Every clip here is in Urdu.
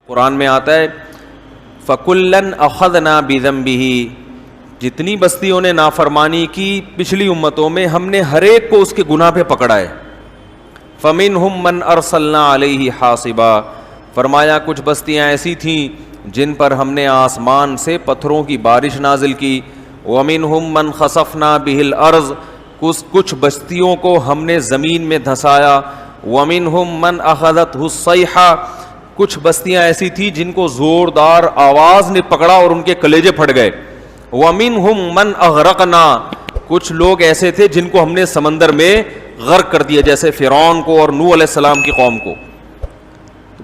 قرآن میں آتا ہے فَكُلًّا أَخَذْنَا بِذَنبِهِ، جتنی بستیوں نے نافرمانی کی پچھلی امتوں میں ہم نے ہر ایک کو اس کے گناہ پہ پکڑا ہے. فَمِنْهُمْ مَنْ أَرْسَلْنَا عَلَيْهِ حَاصِبًا، فرمایا کچھ بستیاں ایسی تھیں جن پر ہم نے آسمان سے پتھروں کی بارش نازل کی. وَمِنْهُمْ مَنْ خَسَفْنَا بِهِ الْأَرْضَ، کچھ بستیوں کو ہم نے زمین میں دھسایا. وَمِنْهُمْ مَنْ أَخَذَتْهُ الصَّيْحَةُ، کچھ بستیاں ایسی تھیں جن کو زوردار آواز نے پکڑا اور ان کے کلیجے پھٹ گئے. وَمِنْهُمْ مَنْ أَغْرَقْنَا، کچھ لوگ ایسے تھے جن کو ہم نے سمندر میں غرق کر دیا، جیسے فرعون کو اور نوح علیہ السلام کی قوم کو.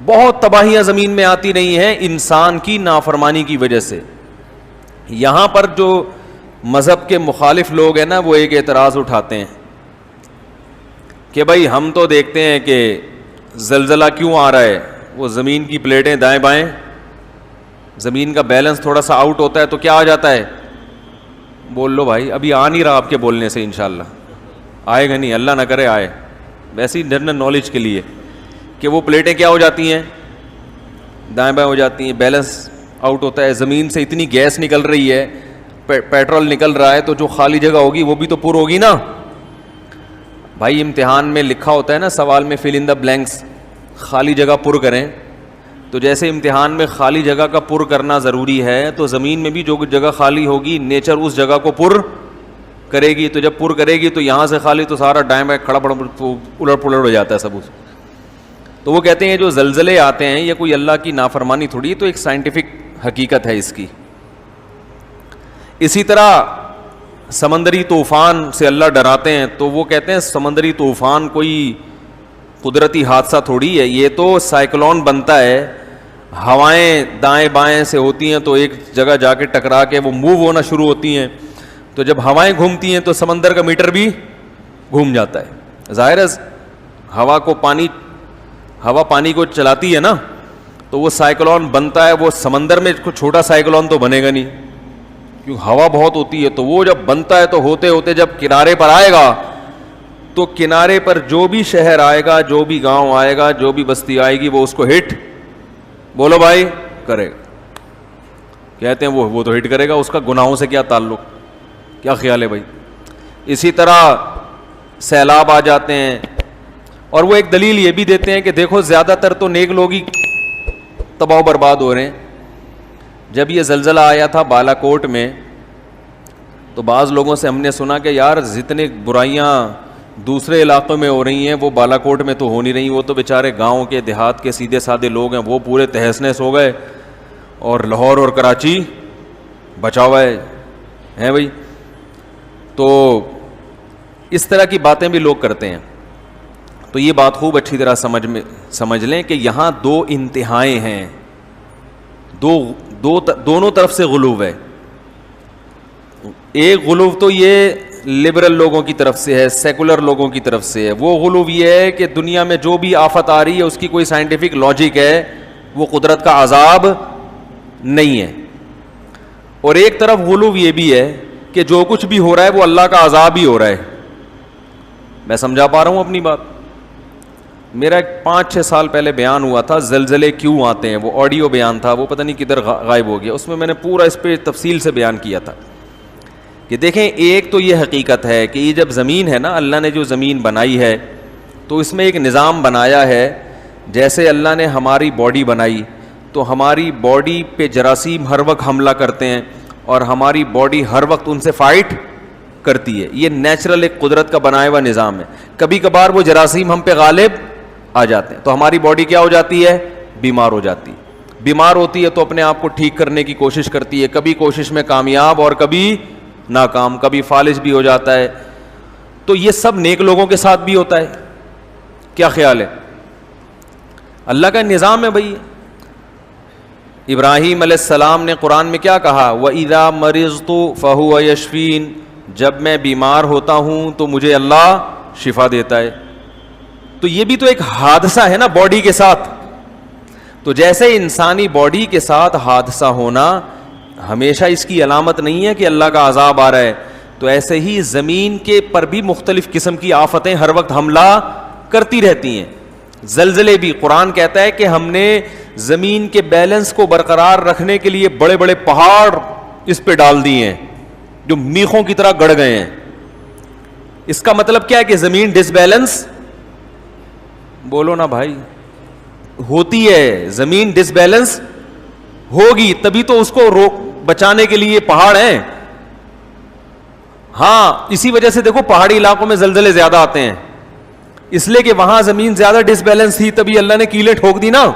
بہت تباہیاں زمین میں آتی رہی ہیں انسان کی نافرمانی کی وجہ سے. یہاں پر جو مذہب کے مخالف لوگ ہیں نا، وہ ایک اعتراض اٹھاتے ہیں کہ بھائی ہم تو دیکھتے ہیں کہ زلزلہ کیوں آ رہا ہے، وہ زمین کی پلیٹیں دائیں بائیں، زمین کا بیلنس تھوڑا سا آؤٹ ہوتا ہے تو کیا آ جاتا ہے. بول لو بھائی، ابھی آ نہیں رہا آپ کے بولنے سے، انشاءاللہ آئے گا نہیں، اللہ نہ کرے آئے. ویسے ہی جنرل نالج کے لیے کہ وہ پلیٹیں کیا ہو جاتی ہیں، دائیں بائیں ہو جاتی ہیں، بیلنس آؤٹ ہوتا ہے. زمین سے اتنی گیس نکل رہی ہے، پیٹرول نکل رہا ہے، تو جو خالی جگہ ہوگی وہ بھی تو پر ہوگی نا. بھائی امتحان میں لکھا ہوتا ہے نا سوال میں فل ان دا بلینکس، خالی جگہ پر کریں. تو جیسے امتحان میں خالی جگہ کا پر کرنا ضروری ہے، تو زمین میں بھی جو جگہ خالی ہوگی نیچر اس جگہ کو پر کرے گی. تو جب پر کرے گی تو یہاں سے خالی تو سارا ڈائم کھڑا پڑ الٹ پلٹ ہو جاتا ہے سب. تو وہ کہتے ہیں جو زلزلے آتے ہیں یہ کوئی اللہ کی نافرمانی تھوڑی ہے، تو ایک سائنٹیفک حقیقت ہے اس کی. اسی طرح سمندری طوفان سے اللہ ڈراتے ہیں، تو وہ کہتے ہیں سمندری طوفان کوئی قدرتی حادثہ تھوڑی ہے، یہ تو سائیکلون بنتا ہے، ہوائیں دائیں بائیں سے ہوتی ہیں تو ایک جگہ جا کے ٹکرا کے وہ موو ہونا شروع ہوتی ہیں. تو جب ہوائیں گھومتی ہیں تو سمندر کا میٹر بھی گھوم جاتا ہے. ظاہر ہے ہوا پانی کو چلاتی ہے نا، تو وہ سائیکلون بنتا ہے. وہ سمندر میں کوئی چھوٹا سائیکلون تو بنے گا نہیں، کیونکہ ہوا بہت ہوتی ہے. تو وہ جب بنتا ہے تو ہوتے ہوتے جب کنارے پر آئے گا تو کنارے پر جو بھی شہر آئے گا، جو بھی گاؤں آئے گا، جو بھی بستی آئے گی، وہ اس کو ہٹ، بولو بھائی، کرے گا. کہتے ہیں وہ تو ہٹ کرے گا، اس کا گناہوں سے کیا تعلق. کیا خیال ہے بھائی. اسی طرح سیلاب آ جاتے ہیں، اور وہ ایک دلیل یہ بھی دیتے ہیں کہ دیکھو زیادہ تر تو نیک لوگ ہی تباہ و برباد ہو رہے ہیں. جب یہ زلزلہ آیا تھا بالا کوٹ میں، تو بعض لوگوں سے ہم نے سنا کہ یار جتنے برائیاں دوسرے علاقوں میں ہو رہی ہیں وہ بالا کوٹ میں تو ہو نہیں رہی، وہ تو بیچارے گاؤں کے دیہات کے سیدھے سادے لوگ ہیں، وہ پورے تہس نہس ہو گئے، اور لاہور اور کراچی بچا ہوا ہے بھائی. تو اس طرح کی باتیں بھی لوگ کرتے ہیں. تو یہ بات خوب اچھی طرح سمجھ لیں کہ یہاں دو انتہائیں ہیں، دونوں طرف سے غلو ہے. ایک غلو تو یہ لبرل لوگوں کی طرف سے ہے، سیکولر لوگوں کی طرف سے ہے. وہ غلو یہ ہے کہ دنیا میں جو بھی آفت آ رہی ہے اس کی کوئی سائنٹیفک لاجک ہے، وہ قدرت کا عذاب نہیں ہے. اور ایک طرف غلو یہ بھی ہے کہ جو کچھ بھی ہو رہا ہے وہ اللہ کا عذاب ہی ہو رہا ہے. میں سمجھا پا رہا ہوں اپنی بات. میرا 5-6 سال پہلے بیان ہوا تھا زلزلے کیوں آتے ہیں، وہ آڈیو بیان تھا، وہ پتہ نہیں کدھر غائب ہو گیا. اس میں نے پورا اس پہ تفصیل سے بیان کیا تھا کہ دیکھیں ایک تو یہ حقیقت ہے کہ یہ جب زمین ہے نا، اللہ نے جو زمین بنائی ہے تو اس میں ایک نظام بنایا ہے. جیسے اللہ نے ہماری باڈی بنائی تو ہماری باڈی پہ جراثیم ہر وقت حملہ کرتے ہیں اور ہماری باڈی ہر وقت ان سے فائٹ کرتی ہے. یہ نیچرل ایک قدرت کا بنایا ہوا نظام ہے. کبھی کبھار وہ جراثیم ہم پہ غالب آ جاتے ہیں تو ہماری باڈی کیا ہو جاتی ہے، بیمار ہو جاتی ہے. بیمار ہوتی ہے تو اپنے آپ کو ٹھیک کرنے کی کوشش کرتی ہے، کبھی کوشش میں کامیاب اور کبھی ناکام، کبھی فالج بھی ہو جاتا ہے. تو یہ سب نیک لوگوں کے ساتھ بھی ہوتا ہے. کیا خیال ہے؟ اللہ کا نظام ہے بھائی. ابراہیم علیہ السلام نے قرآن میں کیا کہا، وَإِذَا مَرِضْتُ فَهُوَ يَشْفِينِ، جب میں بیمار ہوتا ہوں تو مجھے اللہ شفا دیتا ہے. تو یہ بھی تو ایک حادثہ ہے نا باڈی کے ساتھ. تو جیسے انسانی باڈی کے ساتھ حادثہ ہونا ہمیشہ اس کی علامت نہیں ہے کہ اللہ کا عذاب آ رہا ہے، تو ایسے ہی زمین کے پر بھی مختلف قسم کی آفتیں ہر وقت حملہ کرتی رہتی ہیں. زلزلے بھی قرآن کہتا ہے کہ ہم نے زمین کے بیلنس کو برقرار رکھنے کے لیے بڑے بڑے پہاڑ اس پہ ڈال دیے ہیں جو میخوں کی طرح گڑ گئے ہیں. اس کا مطلب کیا ہے کہ زمین ڈس بیلنس, بولو نا بھائی, ہوتی ہے. زمین ڈس بیلنس ہوگی تبھی تو اس کو بچانے کے لیے پہاڑ ہیں. ہاں اسی وجہ سے دیکھو پہاڑی علاقوں میں زلزلے زیادہ آتے ہیں, اس لیے کہ وہاں زمین زیادہ ڈس بیلنس تھی, تبھی اللہ نے کیلیں ٹھوک دی نا.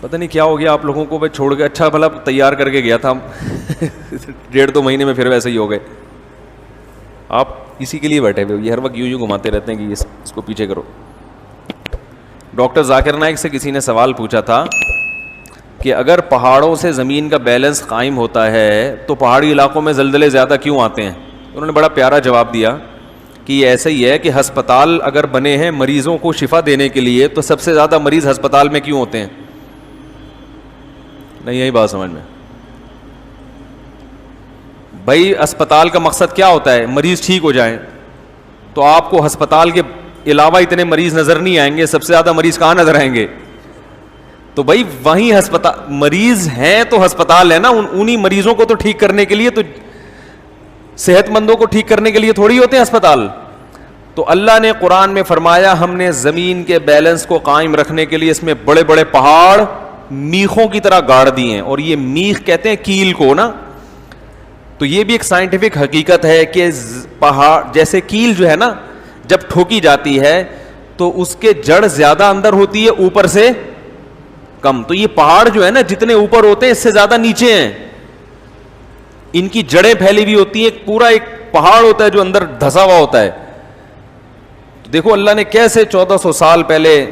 پتہ نہیں کیا ہو گیا آپ لوگوں کو, میں چھوڑ کے اچھا بھلا تیار کر کے گیا تھا 1.5-2 مہینے میں پھر ویسے ہی ہو گئے. آپ اسی کے لیے بیٹھے ہوئے, یہ ہر وقت یوں گھماتے رہتے ہیں کہ اس کو پیچھے کرو. ڈاکٹر ذاکر نائک سے کسی نے سوال پوچھا تھا کہ اگر پہاڑوں سے زمین کا بیلنس قائم ہوتا ہے تو پہاڑی علاقوں میں زلزلے زیادہ کیوں آتے ہیں؟ انہوں نے بڑا پیارا جواب دیا کہ یہ ایسا ہی ہے کہ ہسپتال اگر بنے ہیں مریضوں کو شفا دینے کے لیے تو سب سے زیادہ مریض ہسپتال میں کیوں ہوتے ہیں؟ نہیں یہی بات سمجھ میں بھائی, اسپتال کا مقصد کیا ہوتا ہے؟ مریض ٹھیک ہو جائیں. تو آپ کو ہسپتال کے علاوہ اتنے مریض نظر نہیں آئیں گے, سب سے زیادہ مریض کہاں نظر آئیں گے؟ تو بھائی وہیں ہسپتال, مریض ہیں تو ہسپتال ہے نا, انہی مریضوں کو تو ٹھیک کرنے کے لیے, تو صحت مندوں کو ٹھیک کرنے کے لیے تھوڑی ہوتے ہیں ہسپتال. تو اللہ نے قرآن میں فرمایا ہم نے زمین کے بیلنس کو قائم رکھنے کے لیے اس میں بڑے بڑے پہاڑ میخوں کی طرح گاڑ دیے ہیں. اور یہ میخ کہتے ہیں کیل کو نا, تو یہ بھی ایک سائنٹیفک حقیقت ہے کہ پہاڑ جیسے کیل جو ہے نا جب ٹھوکی جاتی ہے تو اس کے جڑ زیادہ اندر ہوتی ہے, اوپر سے کم. تو یہ پہاڑ جو ہے نا جتنے اوپر ہوتے ہیں اس سے زیادہ نیچے ہیں, ان کی جڑیں پھیلی ہوئی ہوتی ہیں, پورا ایک پہاڑ ہوتا ہے جو اندر دھسا ہوا ہوتا ہے. تو دیکھو اللہ نے کیسے 1400 سال پہلے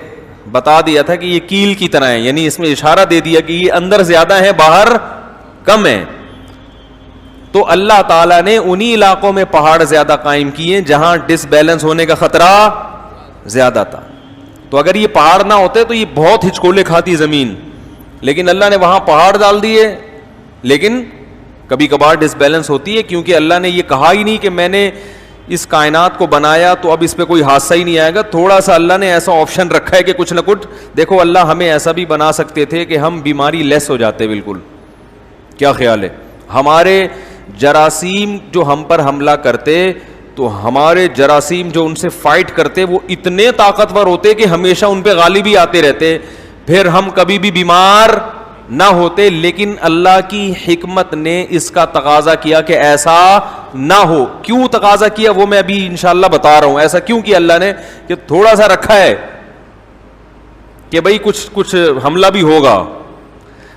بتا دیا تھا کہ یہ کیل کی طرح ہے, یعنی اس میں اشارہ دے دیا کہ یہ اندر زیادہ ہے باہر کم ہے. تو اللہ تعالیٰ نے انہی علاقوں میں پہاڑ زیادہ قائم کیے جہاں ڈس بیلنس ہونے کا خطرہ زیادہ تھا. تو اگر یہ پہاڑ نہ ہوتے تو یہ بہت ہچکولے کھاتی زمین, لیکن اللہ نے وہاں پہاڑ ڈال دیے. لیکن کبھی کبھار ڈس بیلنس ہوتی ہے, کیونکہ اللہ نے یہ کہا ہی نہیں کہ میں نے اس کائنات کو بنایا تو اب اس پہ کوئی حادثہ ہی نہیں آئے گا. تھوڑا سا اللہ نے ایسا آپشن رکھا ہے کہ کچھ نہ کچھ. دیکھو اللہ ہمیں ایسا بھی بنا سکتے تھے کہ ہم بیماری لیس ہو جاتے بالکل. کیا خیال ہے؟ ہمارے جراثیم جو ہم پر حملہ کرتے تو ہمارے جراثیم جو ان سے فائٹ کرتے وہ اتنے طاقتور ہوتے کہ ہمیشہ ان پہ غالب ہی آتے رہتے, پھر ہم کبھی بھی بیمار نہ ہوتے. لیکن اللہ کی حکمت نے اس کا تقاضا کیا کہ ایسا نہ ہو. کیوں تقاضا کیا وہ میں ابھی انشاءاللہ بتا رہا ہوں. ایسا کیوں کیا اللہ نے کہ تھوڑا سا رکھا ہے کہ بھئی کچھ حملہ بھی ہوگا.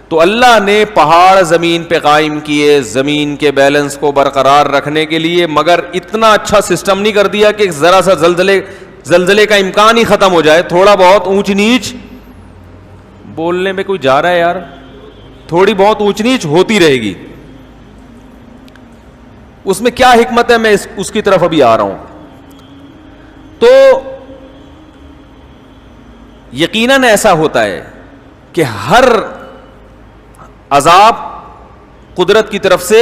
تو اللہ نے پہاڑ زمین پہ قائم کیے زمین کے بیلنس کو برقرار رکھنے کے لیے, مگر اتنا اچھا سسٹم نہیں کر دیا کہ ذرا سا زلزلے کا امکان ہی ختم ہو جائے. تھوڑا بہت اونچ نیچ, بولنے میں کوئی جا رہا ہے یار, تھوڑی بہت اونچ نیچ ہوتی رہے گی. اس میں کیا حکمت ہے میں اس کی طرف ابھی آ رہا ہوں. تو یقیناً ایسا ہوتا ہے کہ ہر عذاب قدرت کی طرف سے,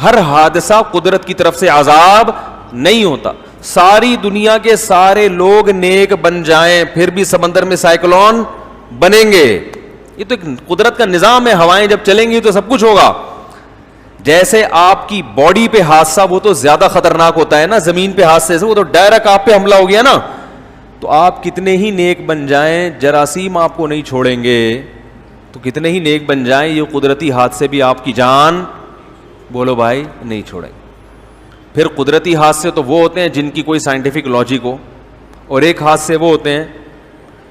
ہر حادثہ قدرت کی طرف سے عذاب نہیں ہوتا. ساری دنیا کے سارے لوگ نیک بن جائیں پھر بھی سمندر میں سائیکلون بنیں گے. یہ تو ایک قدرت کا نظام ہے, ہوائیں جب چلیں گی تو سب کچھ ہوگا. جیسے آپ کی باڈی پہ حادثہ وہ تو زیادہ خطرناک ہوتا ہے نا زمین پہ حادثے سے, وہ تو ڈائریکٹ آپ پہ حملہ ہو گیا نا. تو آپ کتنے ہی نیک بن جائیں جراثیم آپ کو نہیں چھوڑیں گے. تو کتنے ہی نیک بن جائیں یہ قدرتی حادثے بھی آپ کی جان, بولو بھائی, نہیں چھوڑیں. پھر قدرتی حادثے تو وہ ہوتے ہیں جن کی کوئی سائنٹیفک لاجک ہو, اور ایک حادثے وہ ہوتے ہیں,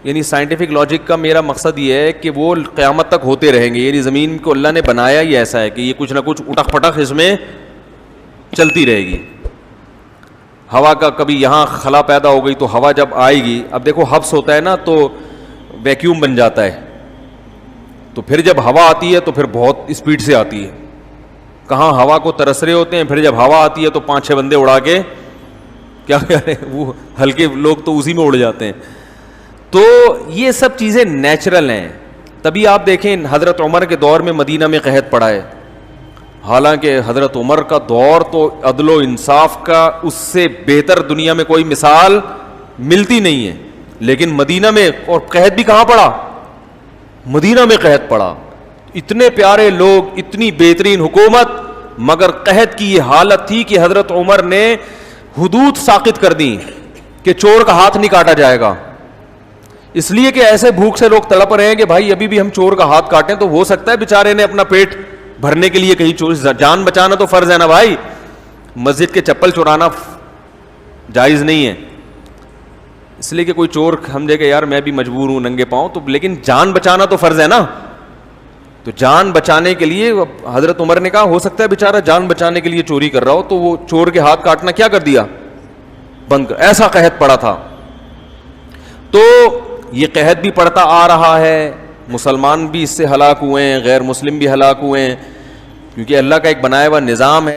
یعنی سائنٹیفک لاجک کا میرا مقصد یہ ہے کہ وہ قیامت تک ہوتے رہیں گے. یعنی زمین کو اللہ نے بنایا ہی ایسا ہے کہ یہ کچھ نہ کچھ اٹک پٹک اس میں چلتی رہے گی. ہوا کا کبھی یہاں خلا پیدا ہو گئی تو ہوا جب آئے گی, اب دیکھو حبس ہوتا ہے نا تو ویکیوم بن جاتا ہے, تو پھر جب ہوا آتی ہے تو پھر بہت اسپیڈ سے آتی ہے. کہاں ہوا کو ترس رہے ہوتے ہیں, پھر جب ہوا آتی ہے تو 5-6 بندے اڑا کے کیا کریں, وہ ہلکے لوگ تو اسی میں اڑ جاتے ہیں. تو یہ سب چیزیں نیچرل ہیں. تبھی آپ دیکھیں حضرت عمر کے دور میں مدینہ میں قحط پڑا ہے, حالانکہ حضرت عمر کا دور تو عدل و انصاف کا اس سے بہتر دنیا میں کوئی مثال ملتی نہیں ہے, لیکن مدینہ میں اور قحط بھی کہاں پڑا, مدینہ میں قحط پڑا, اتنے پیارے لوگ, اتنی بہترین حکومت, مگر قحط کی یہ حالت تھی کہ حضرت عمر نے حدود ساقط کر دی کہ چور کا ہاتھ نہیں کاٹا جائے گا, اس لیے کہ ایسے بھوک سے لوگ تڑپ رہے ہیں کہ بھائی ابھی بھی ہم چور کا ہاتھ کاٹیں تو ہو سکتا ہے بیچارے نے اپنا پیٹ بھرنے کے لیے کہیں چور, جان بچانا تو فرض ہے نا بھائی, مسجد کے چپل چورانا جائز نہیں ہے, اس لیے کہ کوئی چور سمجھے کہ یار میں بھی مجبور ہوں ننگے پاؤں, تو لیکن جان بچانا تو فرض ہے نا. تو جان بچانے کے لیے حضرت عمر نے کہا ہو سکتا ہے بیچارہ جان بچانے کے لیے چوری کر رہا ہو, تو وہ چور کے ہاتھ کاٹنا کیا کر دیا, بند کر, ایسا قحط پڑا تھا. تو یہ قحط بھی پڑتا آ رہا ہے, مسلمان بھی اس سے ہلاک ہوئے ہیں, غیر مسلم بھی ہلاک ہوئے ہیں, کیونکہ اللہ کا ایک بنایا ہوا نظام ہے.